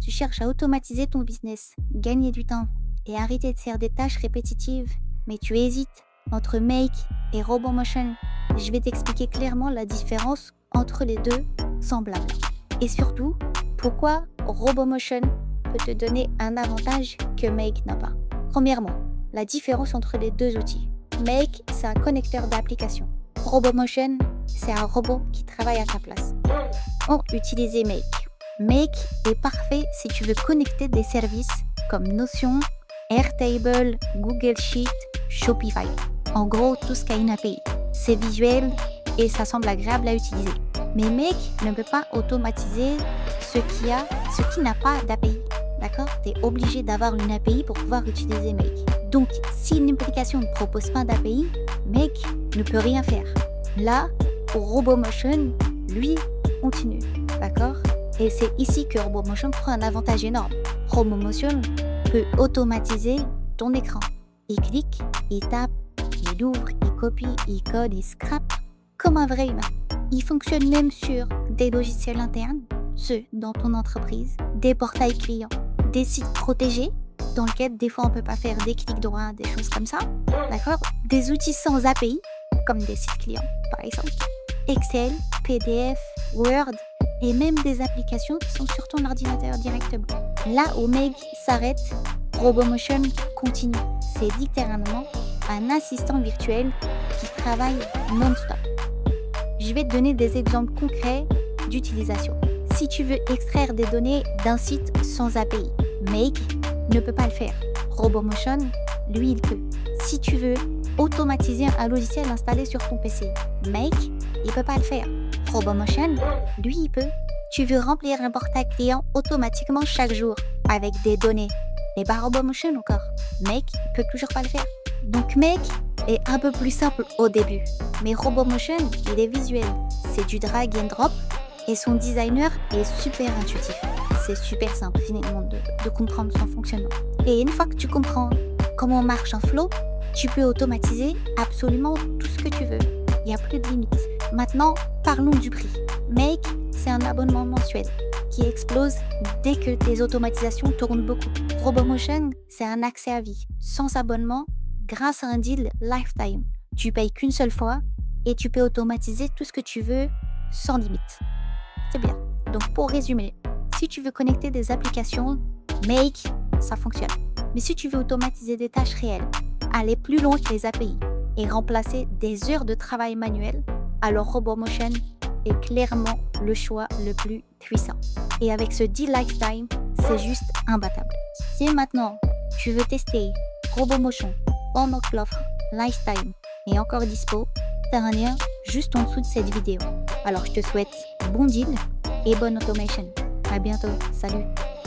tu cherches à automatiser ton business, gagner du temps et arrêter de faire des tâches répétitives, mais tu hésites entre Make et RoboMotion, je vais t'expliquer clairement la différence entre les deux semblables. Et surtout, pourquoi RoboMotion peut te donner un avantage que Make n'a pas. Premièrement, la différence entre les deux outils. Make, c'est un connecteur d'application. RoboMotion, c'est un robot qui travaille à ta place. Pour utiliser Make. Make est parfait si tu veux connecter des services comme Notion, Airtable, Google Sheet, Shopify. En gros, tout ce qui a une API. C'est visuel et ça semble agréable à utiliser. Mais Make ne peut pas automatiser ce qui n'a pas d'API. D'accord? Tu es obligé d'avoir une API pour pouvoir utiliser Make. Donc, si une application ne propose pas d'API, Make ne peut rien faire. Là, pour RoboMotion, lui, continue. D'accord? Et c'est ici que RoboMotion prend un avantage énorme. RoboMotion peut automatiser ton écran. Il clique, il tape, il ouvre, il copie, il code, il scrape comme un vrai humain. Il fonctionne même sur des logiciels internes, ceux dans ton entreprise, des portails clients, des sites protégés dans lesquels des fois on ne peut pas faire des clics droits, des choses comme ça. D'accord? Des outils sans API, comme des sites clients par exemple. Excel, PDF, Word et même des applications qui sont sur ton ordinateur directement. Là où Make s'arrête, RoboMotion continue. C'est littéralement un assistant virtuel qui travaille non-stop. Je vais te donner des exemples concrets d'utilisation. Si tu veux extraire des données d'un site sans API, Make ne peut pas le faire. RoboMotion, lui, il peut. Si tu veux automatiser un logiciel installé sur ton PC, Make, il peut pas le faire. RoboMotion, lui, il peut. Tu veux remplir un portail client automatiquement chaque jour avec des données. Et bah RoboMotion encore, Make peut toujours pas le faire. Donc Make est un peu plus simple au début, mais RoboMotion, il est visuel. C'est du drag and drop et son designer est super intuitif. C'est super simple finalement de comprendre son fonctionnement. Et une fois que tu comprends comment marche un flow, tu peux automatiser absolument tout ce que tu veux. Il n'y a plus de limites. Maintenant, parlons du prix. Make, c'est un abonnement mensuel qui explose dès que tes automatisations tournent beaucoup. RoboMotion, c'est un accès à vie, sans abonnement, grâce à un deal lifetime. Tu payes qu'une seule fois et tu peux automatiser tout ce que tu veux sans limite. C'est bien. Donc pour résumer, si tu veux connecter des applications, Make, ça fonctionne. Mais si tu veux automatiser des tâches réelles, aller plus loin que les API et remplacer des heures de travail manuel, alors RoboMotion est clairement le choix le plus puissant. Et avec ce deal lifetime, c'est juste imbattable. Si maintenant tu veux tester RoboMotion pendant que l'offre lifetime est encore dispo, tu as un lien juste en dessous de cette vidéo. Alors je te souhaite bon deal et bonne automation. À bientôt. Salut.